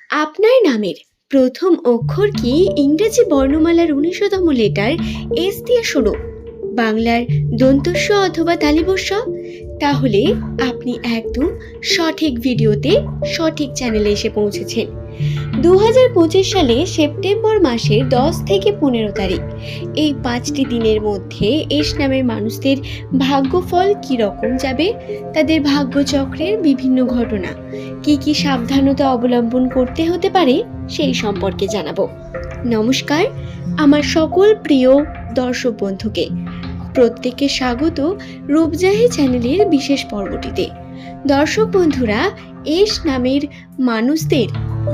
আপনার নামের প্রথম অক্ষর কি ইংরেজি বর্ণমালার ১৯তম লেটার এস দিয়ে শুরু, বাংলার দন্তস্ব অথবা তালিবস্য? তাহলে আপনি একদম সঠিক ভিডিওতে, সঠিক চ্যানেলে এসে পৌঁছেছেন। ২০২৫ সালে সেপ্টেম্বর মাসের ১০ থেকে ১৫ তারিখ এই ৫টি দিনের মধ্যে এস নামের মানুষদের ভাগ্যফল কী রকম যাবে, তাদের ভাগ্যচক্রের বিভিন্ন ঘটনা, কি কি সাবধানতা অবলম্বন করতে হতে পারে সেই সম্পর্কে জানাবো। নমস্কার আমার সকল প্রিয় দর্শক বন্ধুকে, প্রত্যেককে স্বাগত রূপজাহি চ্যানেলের বিশেষ পর্বটিতে। দর্শক বন্ধুরা, এস নামের মানুষদের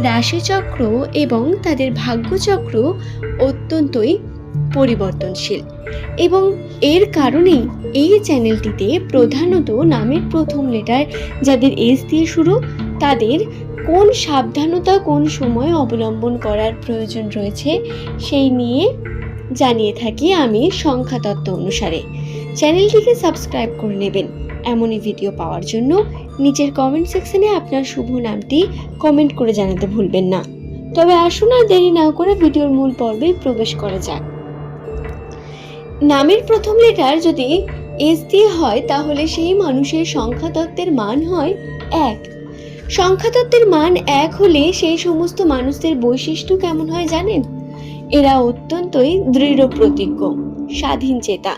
রাশিচক্র এবং তাদের ভাগ্যচক্র অত্যন্তই পরিবর্তনশীল এবং এর কারণেই এই চ্যানেলটিতে প্রধানত নামের প্রথম লেটার যাদের এস দিয়ে শুরু তাদের কোন সাবধানতা কোন সময় অবলম্বন করার প্রয়োজন রয়েছে সেই নিয়ে জানিয়ে থাকি আমি সংখ্যাতত্ত্ব অনুসারে। চ্যানেলটিকে সাবস্ক্রাইব করে নেবেন। এমনই ভিডিও পাওয়ার জন্য নিচের কমেন্ট সেকশনে আপনার শুভ নামটি কমেন্ট করে জানাতে ভুলবেন না। তবে আসুন আর দেরি না করে ভিডিওর মূল পর্বে প্রবেশ করা যাক। নামের প্রথম লেটার যদি এস দিয়ে হয় তাহলে সেই মানুষের সংখ্যাতত্ত্বের মান হয় ১। সংখ্যাতত্ত্বের মান ১ হলে সেই সমস্ত মানুষদের বৈশিষ্ট্য কেমন হয় জানেন? এরা অত্যন্তই দৃঢ় প্রতিজ্ঞ, স্বাধীন চেতা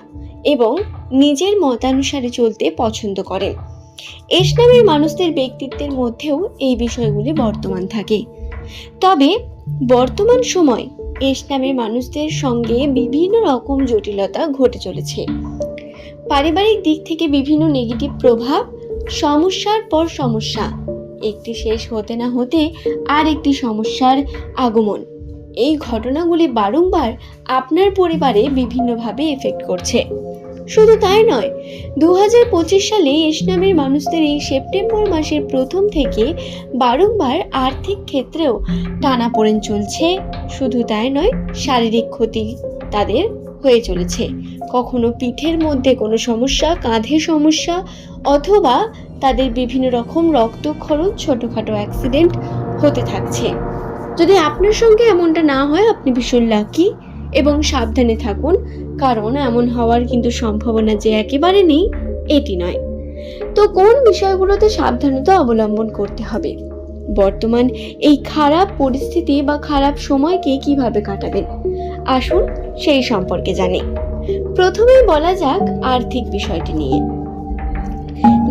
এবং নিজের মতানুসারে চলতে পছন্দ করেন। এস নামের মানুষদের ব্যক্তিত্বের মধ্যেও এই বিষয়গুলি বর্তমান থাকে। তবে বর্তমান সময় এস নামের মানুষদের সঙ্গে বিভিন্ন রকম জটিলতা ঘটে চলেছে। পারিবারিক দিক থেকে বিভিন্ন নেগেটিভ প্রভাব, সমস্যার পর সমস্যা, একটি শেষ হতে না হতে আর একটি সমস্যার আগমন, এই ঘটনাগুলি বারংবার আপনার পরিবারে বিভিন্নভাবে এফেক্ট করছে। শুধু তাই নয়, ২০২৫ সালে এস নামের মানুষদের এই সেপ্টেম্বর মাসের প্রথম থেকে বারংবার আর্থিক ক্ষেত্রেও টানাপোড়েন চলছে। শুধু তাই নয়, শারীরিক ক্ষতি তাদের হয়ে চলেছে। কখনো পিঠের মধ্যে কোনো সমস্যা, কাঁধে সমস্যা, অথবা তাদের বিভিন্ন রকম রক্তক্ষরণ, ছোটখাটো অ্যাক্সিডেন্ট হতে থাকছে। যদি আপনার সঙ্গে এমনটা না হয় আপনি ভীষণ লাকি এবং সাবধানে থাকুন, কারণ এমন হওয়ার কিন্তু সম্ভাবনা যে একেবারে নেই এটি নয়। তো কোন বিষয়গুলোতে সাবধানতা অবলম্বন করতে হবে? বর্তমান এই খারাপ পরিস্থিতি বা খারাপ সময়কে কিভাবে কাটাবেন আসুন সেই সম্পর্কে জানি। প্রথমেই বলা যাক আর্থিক বিষয়টি নিয়ে।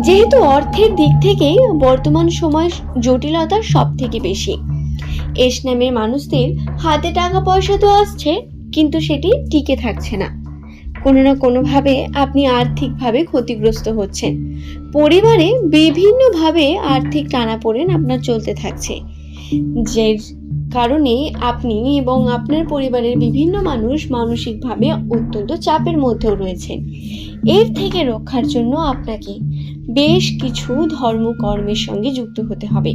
যেহেতু অর্থের দিক থেকে বর্তমান সময় জটিলতা সব থেকে বেশি, এস নামের মানুষদের হাতে টাকা পয়সা তো আসছে কিন্তু সেটি টিকে থাকছে না। কোনো না কোনোভাবে আপনি আর্থিকভাবে ক্ষতিগ্রস্ত হচ্ছেন। পরিবারে বিভিন্নভাবে আর্থিক টানাপোড়েন আপনার চলতে থাকছে, যে কারণে আপনি এবং আপনার পরিবারের বিভিন্ন মানুষ মানসিকভাবে অত্যন্ত চাপের মধ্যেও রয়েছেন। এর থেকে রক্ষার জন্য আপনাকে বেশ কিছু ধর্মকর্মের সঙ্গে যুক্ত হতে হবে।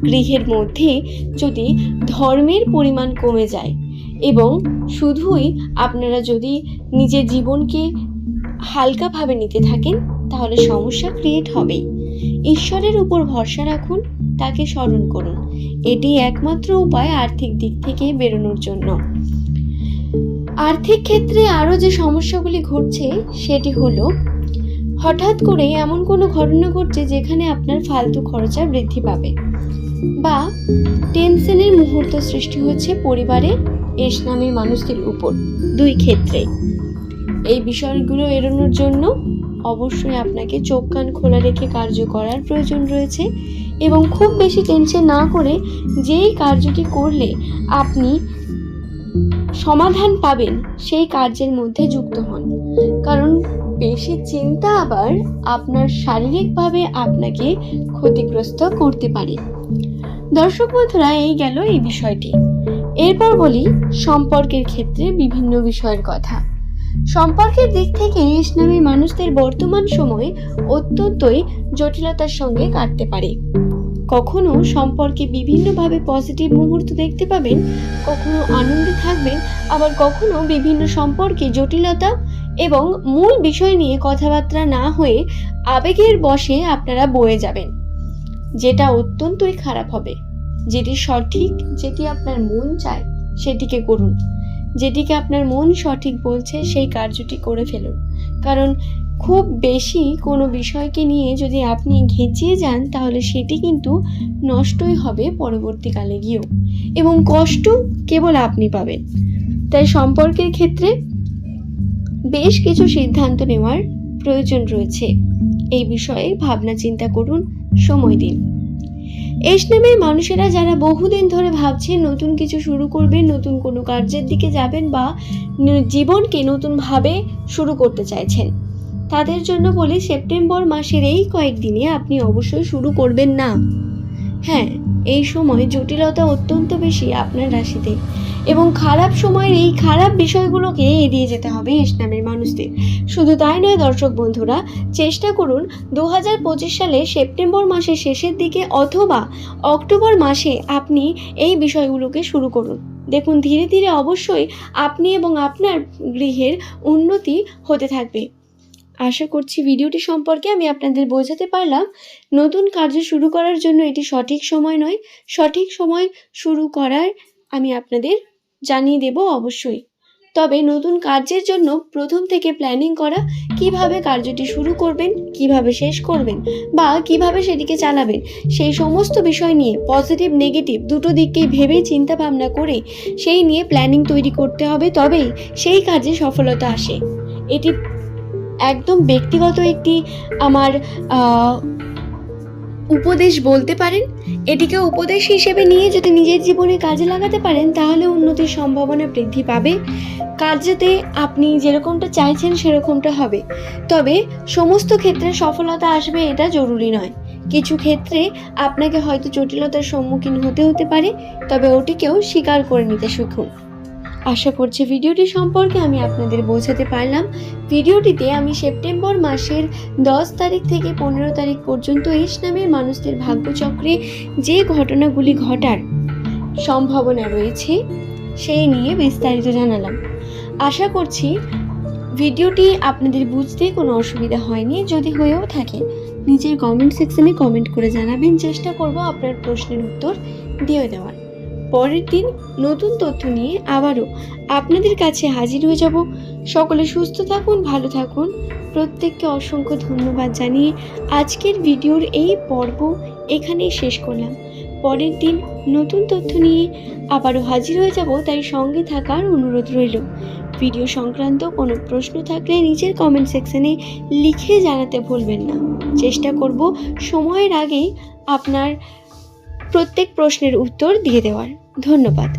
গৃহের মধ্যে যদি ধর্মের পরিমাণ কমে যায় এবং শুধুই আপনারা যদি নিজের জীবনকে হালকাভাবে নিতে থাকেন তাহলে সমস্যা ক্রিয়েট হবেই। ঈশ্বরের উপর ভরসা রাখুন, তাকে স্মরণ করুন, এটি একমাত্র উপায় আর্থিক দিক থেকে বেরোনোর জন্য। আর্থিক ক্ষেত্রে আরও যে সমস্যাগুলি ঘটছে সেটি হলো হঠাৎ করে এমন কোনো ঘটনা ঘটছে যেখানে আপনার ফালতু খরচা বৃদ্ধি পাবে বা টেনশনের মুহূর্ত সৃষ্টি হচ্ছে পরিবারে এস নামের মানুষদের উপর। দুই ক্ষেত্রে এই বিষয়গুলো এড়ানোর জন্য অবশ্যই আপনাকে চোখ কান খোলা রেখে কার্য করার প্রয়োজন রয়েছে এবং খুব বেশি টেনশন না করে যেই কার্যটি করলে আপনি সমাধান পাবেন সেই কার্যের মধ্যে যুক্ত হন, কারণ বেশি চিন্তা আবার আপনার শারীরিকভাবে আপনাকে ক্ষতিগ্রস্ত করতে পারে। দর্শক বন্ধুরা, এই গেল এই বিষয়টি। এরপর বলি সম্পর্কের ক্ষেত্রে বিভিন্ন বিষয়ের কথা। সম্পর্কের দিক থেকে এস নামের মানুষদের বর্তমান সময় অত্যন্তই জটিলতার সঙ্গে কাটতে পারে। কখনো সম্পর্কে বিভিন্নভাবে পজিটিভ মুহূর্ত দেখতে পাবেন, কখনো আনন্দে থাকবেন, আবার কখনো বিভিন্ন সম্পর্কে জটিলতা এবং মূল বিষয় নিয়ে কথাবার্তা না হয়ে আবেগের বশে আপনারা বয়ে যাবেন, যেটা অত্যন্তই খারাপ হবে। যেটি সঠিক, যেটি আপনার মন চায় সেটিকে করুন। যেটিকে আপনার মন সঠিক বলছে সেই কার্যটি করে ফেলুন। কারণ খুব বেশি কোনো বিষয়কে নিয়ে যদি আপনি ঘেঁচিয়ে যান তাহলে সেটি কিন্তু নষ্টই হবে পরবর্তীকালে গিয়েও, এবং কষ্ট কেবল আপনি পাবেন। তাই সম্পর্কের ক্ষেত্রে বেশ কিছু সিদ্ধান্ত নেওয়ার প্রয়োজন রয়েছে। এই বিষয়ে ভাবনা চিন্তা করুন, সময় দিন। এস নামের মানুষেরা যারা বহুদিন ধরে ভাবছেন নতুন কিছু শুরু করবেন, নতুন কোনো কার্যের দিকে যাবেন বা জীবনকে নতুনভাবে শুরু করতে চাইছেন, তাদের জন্য বলি সেপ্টেম্বর মাসের এই কয়েকদিনে আপনি অবশ্যই শুরু করবেন না। হ্যাঁ, এই সময় জটিলতা অত্যন্ত বেশি আপনার রাশিতে, এবং খারাপ সময়ের এই খারাপ বিষয়গুলোকে এড়িয়ে যেতে হবে এস নামের মানুষদের। শুধু তাই নয় দর্শক বন্ধুরা, চেষ্টা করুন 2025 সালে সেপ্টেম্বর মাসের শেষের দিকে অথবা অক্টোবর মাসে আপনি এই বিষয়গুলোকে শুরু করুন। দেখুন ধীরে ধীরে অবশ্যই আপনি এবং আপনার গৃহের উন্নতি হতে থাকবে। আশা করছি ভিডিওটি সম্পর্কে আমি আপনাদের বোঝাতে পারলাম। নতুন কার্য শুরু করার জন্য এটি সঠিক সময় নয়, সঠিক সময় শুরু করার আমি আপনাদের জানিয়ে দেব অবশ্যই। তবে নতুন কার্যের জন্য প্রথম থেকে প্ল্যানিং করা, কিভাবে কার্যটি শুরু করবেন, কিভাবে শেষ করবেন বা কিভাবে সেটিকে চালাবেন, সেই সমস্ত বিষয় নিয়ে পজিটিভ নেগেটিভ দুটো দিককেই ভেবে চিন্তা ভাবনা করে সেই নিয়ে প্ল্যানিং তৈরি করতে হবে, তবেই সেই কাজে সফলতা আসে। এটি একদম ব্যক্তিগত একটি আমার উপদেশ বলতে পারেন। এটিকে উপদেশ হিসেবে নিয়ে যদি নিজের জীবনে কাজে লাগাতে পারেন তাহলে উন্নতির সম্ভাবনা বৃদ্ধি পাবে। কার্যতে আপনি যেরকমটা চাইছেন সেরকমটা হবে, তবে সমস্ত ক্ষেত্রে সফলতা আসবে এটা জরুরি নয়। কিছু ক্ষেত্রে আপনাকে হয়তো জটিলতার সম্মুখীন হতে পারে, তবে ওটিকেও স্বীকার করে নিতে শিখুন। আশা করছি ভিডিওটি সম্পর্কে আমি আপনাদের বোঝাতে পারলাম। ভিডিওটিতে আমি সেপ্টেম্বর মাসের 10 তারিখ থেকে 15 তারিখ পর্যন্ত এস নামের মানুষদের ভাগ্যচক্রে যে ঘটনাগুলি ঘটার সম্ভাবনা রয়েছে সেই নিয়ে বিস্তারিত জানালাম। আশা করছি ভিডিওটি আপনাদের বুঝতে কোনো অসুবিধা হয়নি। যদি হয়েও থাকে নিচের কমেন্ট সেকশনে কমেন্ট করে জানাবেন, চেষ্টা করব আপনার প্রশ্নের উত্তর দিয়ে দেওয়ার। পরের দিন নতুন তথ্য নিয়ে আবারও আপনাদের কাছে হাজির হয়ে যাব। সকলে সুস্থ থাকুন, ভালো থাকুন। প্রত্যেককে অসংখ্য ধন্যবাদ জানিয়ে আজকের ভিডিওর এই পর্ব এখানেই শেষ করলাম। পরের দিন নতুন তথ্য নিয়ে আবারও হাজির হয়ে যাব, তাই সঙ্গে থাকার অনুরোধ রইল। ভিডিও সংক্রান্ত কোনো প্রশ্ন থাকলে নিচের কমেন্ট সেকশনে লিখে জানাতে ভুলবেন না। চেষ্টা করব সময়ের আগেই আপনার প্রত্যেক প্রশ্নের উত্তর দিয়ে দেওয়ার। ধন্যবাদ।